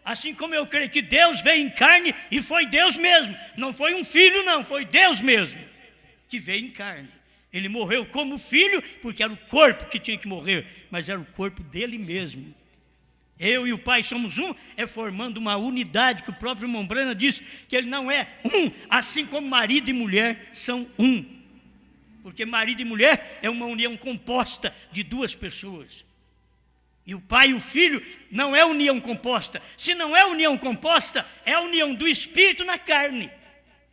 Assim como eu creio que Deus veio em carne e foi Deus mesmo. Não foi um filho, não, foi Deus mesmo que veio em carne. Ele morreu como filho, porque era o corpo que tinha que morrer, mas era o corpo dele mesmo. Eu e o Pai somos um, formando uma unidade, que o próprio Mombrana diz que ele não é um, assim como marido e mulher são um. Porque marido e mulher é uma união composta de 2 pessoas. E o pai e o filho não é união composta. Se não é união composta, é a união do espírito na carne.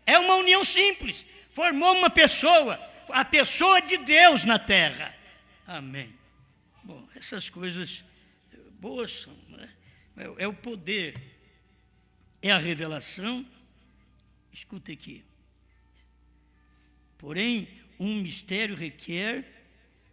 É uma união simples. Formou uma pessoa, a pessoa de Deus na terra. Amém. Bom, essas coisas boas são, né? É o poder, é a revelação. Escuta aqui. Porém, um mistério requer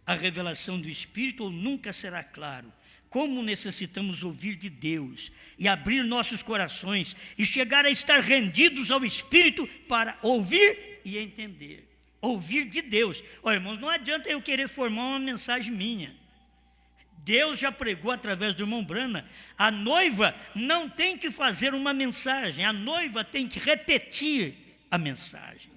a revelação do Espírito ou nunca será claro. Como necessitamos ouvir de Deus e abrir nossos corações e chegar a estar rendidos ao Espírito para ouvir e entender. Ouvir de Deus. Olha, irmãos, não adianta eu querer formar uma mensagem minha. Deus já pregou através do irmão Brana. A noiva não tem que fazer uma mensagem, a noiva tem que repetir a mensagem.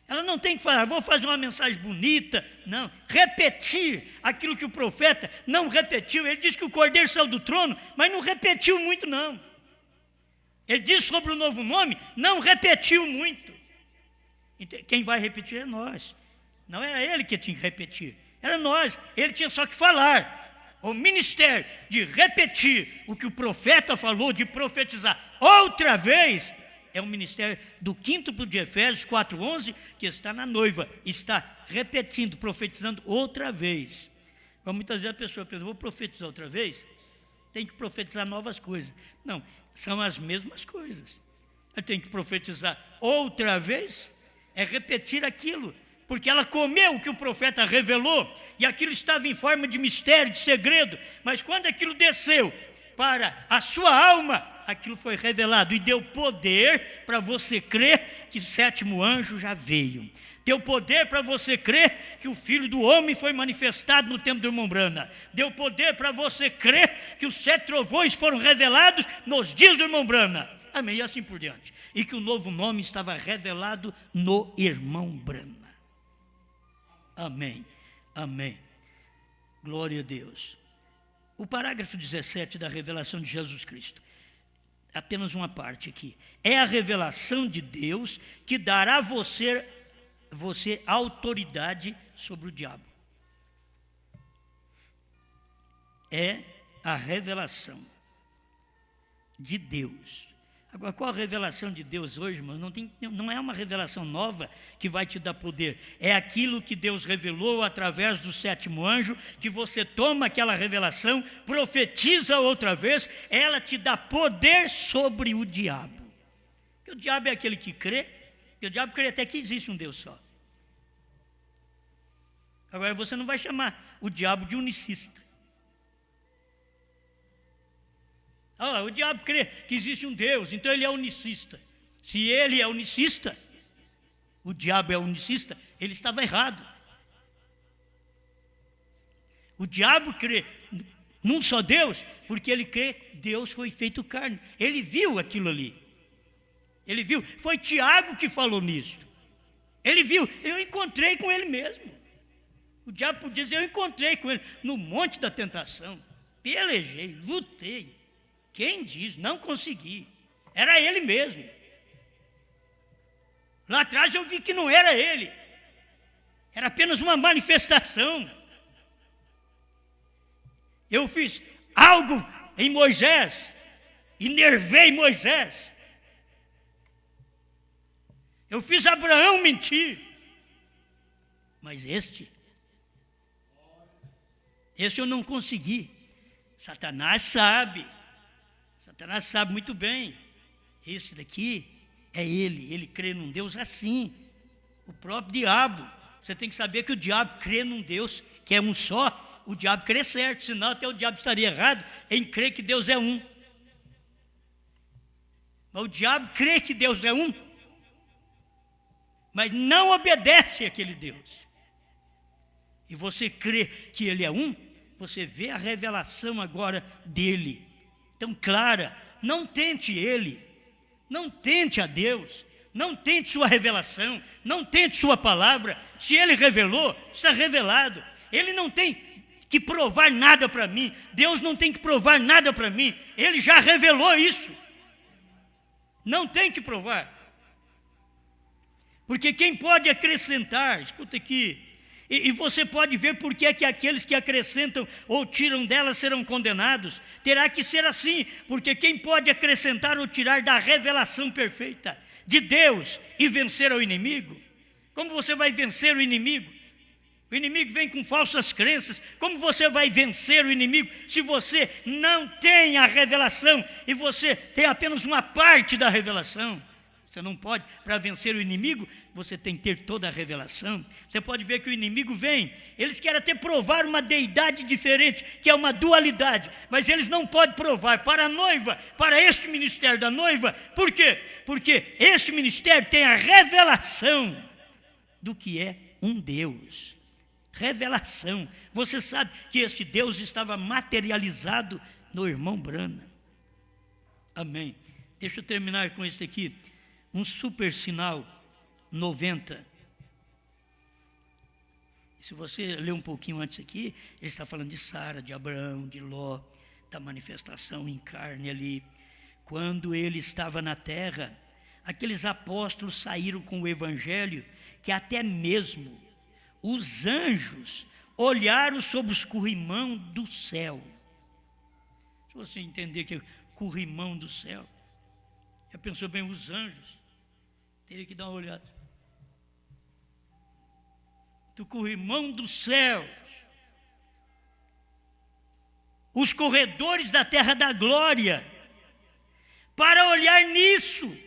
Ela não tem que falar, vou fazer uma mensagem bonita, não. Repetir aquilo que o profeta não repetiu. Ele disse que o cordeiro saiu do trono, mas não repetiu muito, não. Ele disse sobre o novo nome, não repetiu muito. Então, quem vai repetir é nós. Não era ele que tinha que repetir, era nós. Ele tinha só que falar. O ministério de repetir o que o profeta falou, de profetizar outra vez, é um ministério do quíntuplo de Efésios 4:11, que está na noiva, está repetindo, profetizando outra vez. Então, muitas vezes a pessoa pensa, vou profetizar outra vez? Tem que profetizar novas coisas. Não, são as mesmas coisas. Eu tenho que profetizar outra vez, é repetir aquilo, porque ela comeu o que o profeta revelou, e aquilo estava em forma de mistério, de segredo, mas quando aquilo desceu para a sua alma, aquilo foi revelado e deu poder para você crer que o sétimo anjo já veio. Deu poder para você crer que o Filho do Homem foi manifestado no tempo do irmão Brana. Deu poder para você crer que os 7 trovões foram revelados nos dias do irmão Brana. Amém, e assim por diante. E que o novo nome estava revelado no irmão Brana. Amém, amém. Glória a Deus. O parágrafo 17 da revelação de Jesus Cristo. Apenas uma parte aqui. É a revelação de Deus que dará a você autoridade sobre o diabo. É a revelação de Deus. Agora, qual a revelação de Deus hoje, irmão? Não é uma revelação nova que vai te dar poder. É aquilo que Deus revelou através do 7º anjo, que você toma aquela revelação, profetiza outra vez, ela te dá poder sobre o diabo. Porque o diabo é aquele que crê, e o diabo crê até que existe um Deus só. Agora, você não vai chamar o diabo de unicista. O diabo crê que existe um Deus, então ele é unicista. Se ele é unicista, o diabo é unicista, ele estava errado. O diabo crê num só Deus, porque ele crê que Deus foi feito carne. Ele viu aquilo ali. Ele viu, foi Tiago que falou nisso. Ele viu, eu encontrei com ele mesmo. O diabo podia dizer, eu encontrei com ele no monte da tentação. Pelejei, lutei. Quem diz? Não consegui. Era ele mesmo. Lá atrás eu vi que não era ele. Era apenas uma manifestação. Eu fiz algo em Moisés. Enervei Moisés. Eu fiz Abraão mentir. Mas este eu não consegui. Satanás sabe muito bem. Esse daqui é ele crê num Deus assim. O próprio diabo. Você tem que saber que o diabo crê num Deus que é um só. O diabo crê certo, senão até o diabo estaria errado em crer que Deus é um. Mas o diabo crê que Deus é um, mas não obedece àquele Deus. E você crê que ele é um, você vê a revelação agora dele. Então, clara, não tente ele, não tente a Deus, não tente sua revelação, não tente sua palavra. Se ele revelou, está revelado. Ele não tem que provar nada para mim, Deus não tem que provar nada para mim, ele já revelou isso. Não tem que provar. Porque quem pode acrescentar, escuta aqui, e você pode ver por que é que aqueles que acrescentam ou tiram dela serão condenados. Terá que ser assim, porque quem pode acrescentar ou tirar da revelação perfeita de Deus e vencer ao inimigo? Como você vai vencer o inimigo? O inimigo vem com falsas crenças. Como você vai vencer o inimigo se você não tem a revelação e você tem apenas uma parte da revelação? Você não pode, para vencer o inimigo, você tem que ter toda a revelação. Você pode ver que o inimigo vem, eles querem até provar uma deidade diferente, que é uma dualidade, mas eles não podem provar para a noiva, para este ministério da noiva. Por quê? Porque este ministério tem a revelação do que é um Deus. Revelação. Você sabe que este Deus estava materializado no irmão Branham. Amém. Deixa eu terminar com isso aqui. Um super sinal 90. Se você ler um pouquinho antes aqui, ele está falando de Sara, de Abraão, de Ló, da manifestação em carne ali. Quando ele estava na terra, aqueles apóstolos saíram com o evangelho, que até mesmo os anjos olharam sobre os corrimão do céu. Se você entender que é corrimão do céu, já pensou bem, os anjos teria que dar uma olhada. Do corrimão dos céus, os corredores da terra da glória, para olhar nisso.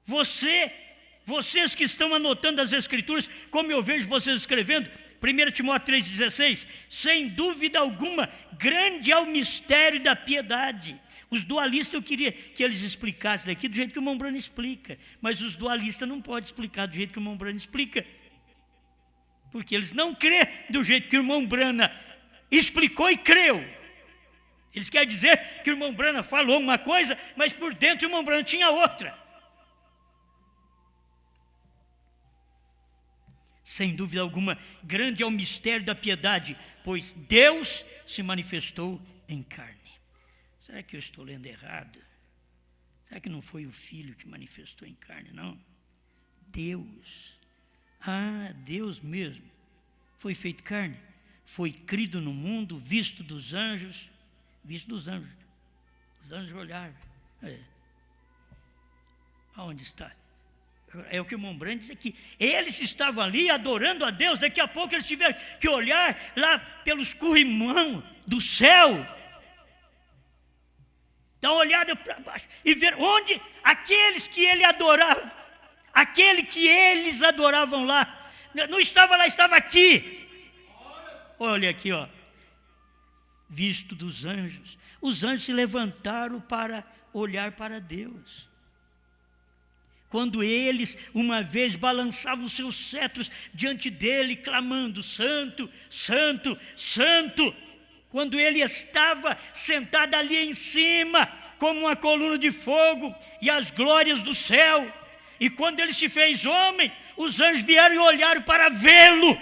Vocês que estão anotando as escrituras, como eu vejo vocês escrevendo, 1 Timóteo 3,16, sem dúvida alguma, grande é o mistério da piedade. Os dualistas, eu queria que eles explicassem daqui do jeito que o irmão Branham explica, mas os dualistas não podem explicar do jeito que o irmão Branham explica, porque eles não crêem do jeito que o irmão Branham explicou e creu. Eles querem dizer que o irmão Branham falou uma coisa, mas por dentro o irmão Branham tinha outra. Sem dúvida alguma, grande é o mistério da piedade, pois Deus se manifestou em carne. Será que eu estou lendo errado? Será que não foi o Filho que manifestou em carne, não? Deus. Deus mesmo. Foi feito carne. Foi crido no mundo, visto dos anjos. Visto dos anjos. Os anjos olharam. Aonde está? É o que o irmão Branham diz aqui. Eles estavam ali adorando a Deus. Daqui a pouco eles tiveram que olhar lá pelos corrimão do céu. Dar uma olhada para baixo e ver onde aqueles que ele adorava, aquele que eles adoravam lá, não estava lá, estava aqui. Olha aqui, ó. Visto dos anjos. Os anjos se levantaram para olhar para Deus. Quando eles, uma vez, balançavam os seus cetros diante dele, clamando, Santo, Santo, Santo. Quando ele estava sentado ali em cima, como uma coluna de fogo, e as glórias do céu. E quando ele se fez homem, os anjos vieram e olharam para vê-lo.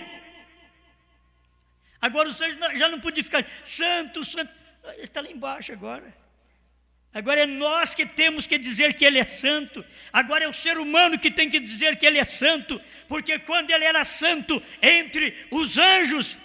Agora os anjos já não podiam ficar, Santo, Santo. Ele está lá embaixo agora. Agora é nós que temos que dizer que ele é santo. Agora é o ser humano que tem que dizer que ele é santo. Porque quando ele era santo entre os anjos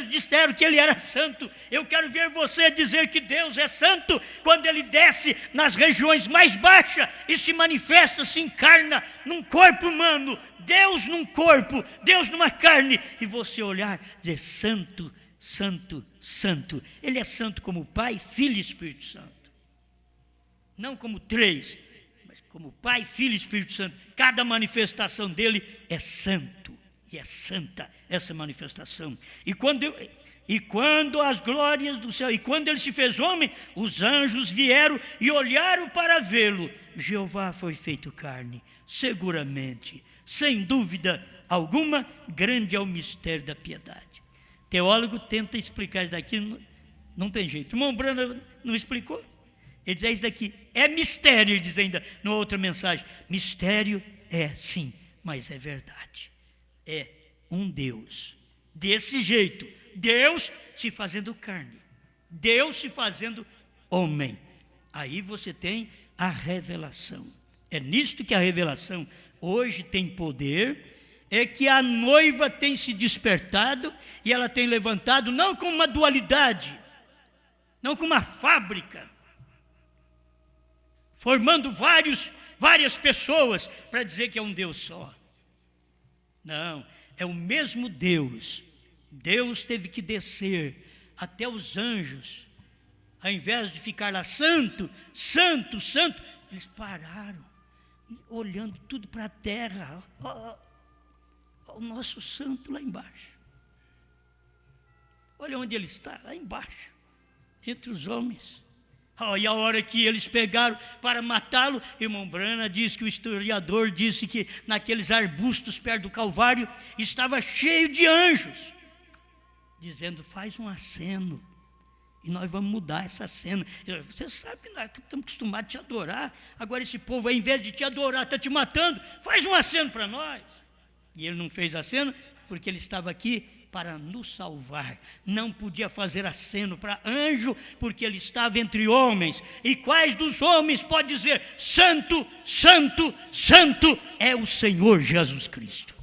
disseram que ele era santo. Eu quero ver você dizer que Deus é santo quando ele desce nas regiões mais baixas e se manifesta, se encarna num corpo humano. Deus num corpo, Deus numa carne. E você olhar e dizer santo, santo, santo. Ele é santo como Pai, Filho e Espírito Santo. Não como três, mas como Pai, Filho e Espírito Santo. Cada manifestação dele é santo e é santa essa manifestação. E quando as glórias do céu, e quando ele se fez homem, os anjos vieram e olharam para vê-lo. Jeová foi feito carne, seguramente, sem dúvida alguma, grande é o mistério da piedade. Teólogo tenta explicar isso daqui, não tem jeito. O irmão Branham não explicou. Ele diz, isso daqui é mistério, ele diz ainda numa outra mensagem. Mistério é sim, mas é verdade. É um Deus, desse jeito, Deus se fazendo carne, Deus se fazendo homem. Aí você tem a revelação. É nisto que a revelação hoje tem poder, é que a noiva tem se despertado e ela tem levantado, não com uma dualidade, não com uma fábrica, formando várias pessoas para dizer que é um Deus só. Não, é o mesmo Deus. Deus teve que descer até os anjos, ao invés de ficar lá, santo, santo, santo, eles pararam, e olhando tudo para a terra, o nosso santo lá embaixo. Olha onde ele está, lá embaixo, entre os homens. E a hora que eles pegaram para matá-lo, irmão Brana diz que o historiador disse que naqueles arbustos perto do Calvário estava cheio de anjos, dizendo: faz um aceno, e nós vamos mudar essa cena. Você sabe que nós estamos acostumados a te adorar, agora esse povo, ao invés de te adorar, está te matando, faz um aceno para nós. E ele não fez aceno, porque ele estava aqui para nos salvar. Não podia fazer aceno para anjo, porque ele estava entre homens. E quais dos homens pode dizer: santo, santo, santo é o Senhor Jesus Cristo?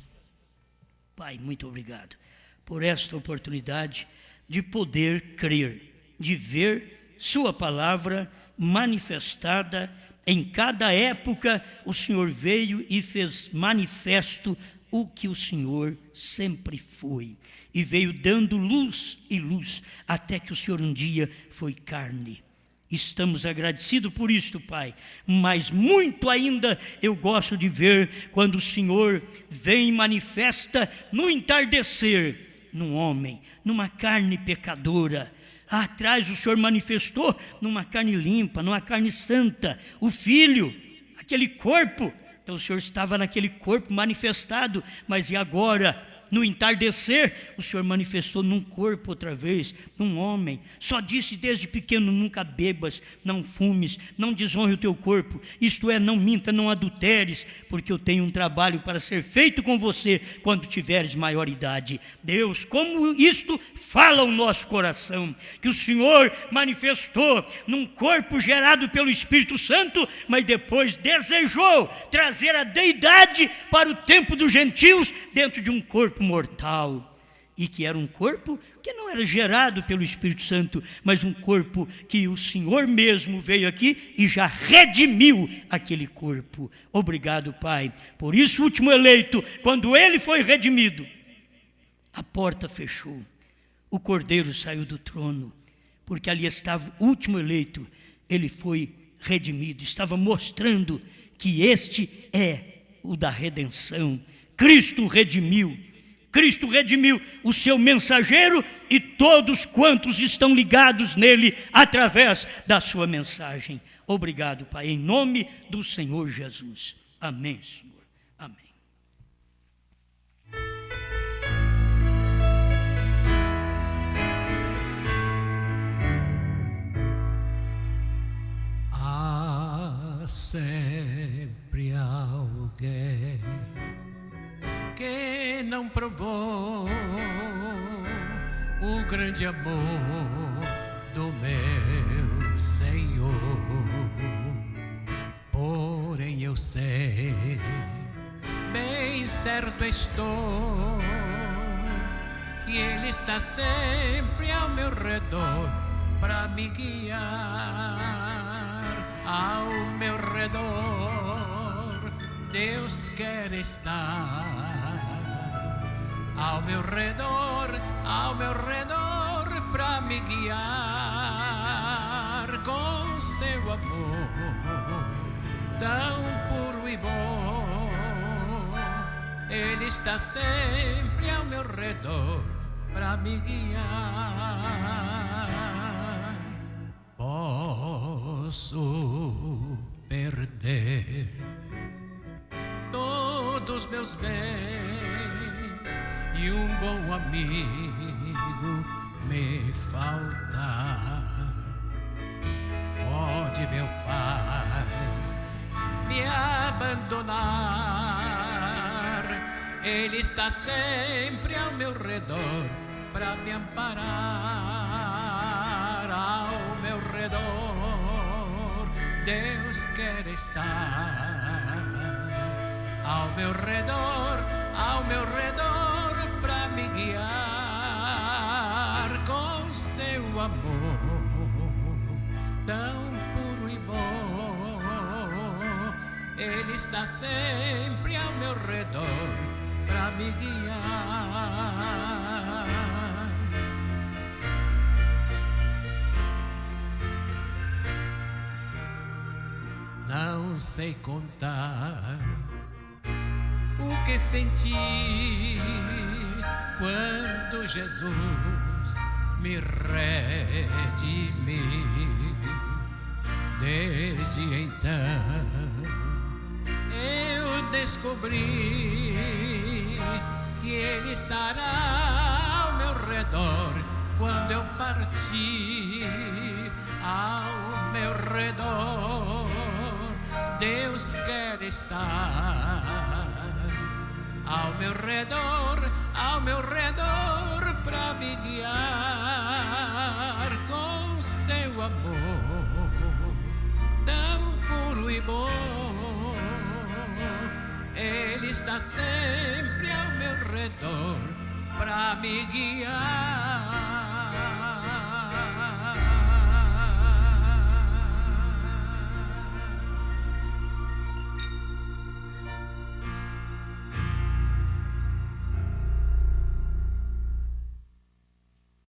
Pai, muito obrigado por esta oportunidade de poder crer, de ver sua palavra manifestada. Em cada época o Senhor veio e fez manifesto o que o Senhor sempre foi, e veio dando luz e luz, até que o Senhor um dia foi carne. Estamos agradecidos por isto, Pai, mas muito ainda eu gosto de ver quando o Senhor vem e manifesta no entardecer, num homem, numa carne pecadora. Atrás o Senhor manifestou numa carne limpa, numa carne santa, o Filho, aquele corpo. Então o Senhor estava naquele corpo manifestado, mas e agora, no entardecer, o Senhor manifestou num corpo outra vez, num homem. Só disse desde pequeno: nunca bebas, não fumes, não desonre o teu corpo, isto é, não minta, não adulteres, porque eu tenho um trabalho para ser feito com você quando tiveres maior idade. Deus, como isto fala o nosso coração, que o Senhor manifestou num corpo gerado pelo Espírito Santo, mas depois desejou trazer a deidade para o tempo dos gentios dentro de um corpo mortal, e que era um corpo que não era gerado pelo Espírito Santo, mas um corpo que o Senhor mesmo veio aqui e já redimiu aquele corpo. Obrigado, Pai. Por isso, o último eleito, quando ele foi redimido, a porta fechou, o Cordeiro saiu do trono, porque ali estava o último eleito. Ele foi redimido, estava mostrando que este é o da redenção. Cristo redimiu o seu mensageiro e todos quantos estão ligados nele através da sua mensagem. Obrigado, Pai, em nome do Senhor Jesus. Amém, Senhor. Amém. Há sempre alguém que não provou o grande amor do meu Senhor. Porém eu sei, bem certo estou, que Ele está sempre ao meu redor para me guiar. Ao meu redor Deus quer estar. Ao meu redor para me guiar com seu amor tão puro e bom. Ele está sempre ao meu redor para me guiar. Posso perder todos meus bens e um bom amigo me faltar. Pode, meu Pai, me abandonar. Ele está sempre ao meu redor para me amparar. Ao meu redor Deus quer estar. Ao meu redor para me guiar com seu amor tão puro e bom. Ele está sempre ao meu redor para me guiar. sei contar o que senti quando Jesus me redimiu. Desde então eu descobri que Ele estará ao meu redor quando eu partir. Ao meu redor Deus quer estar. Ao meu redor pra me guiar com seu amor tão puro e bom. Ele está sempre ao meu redor pra me guiar.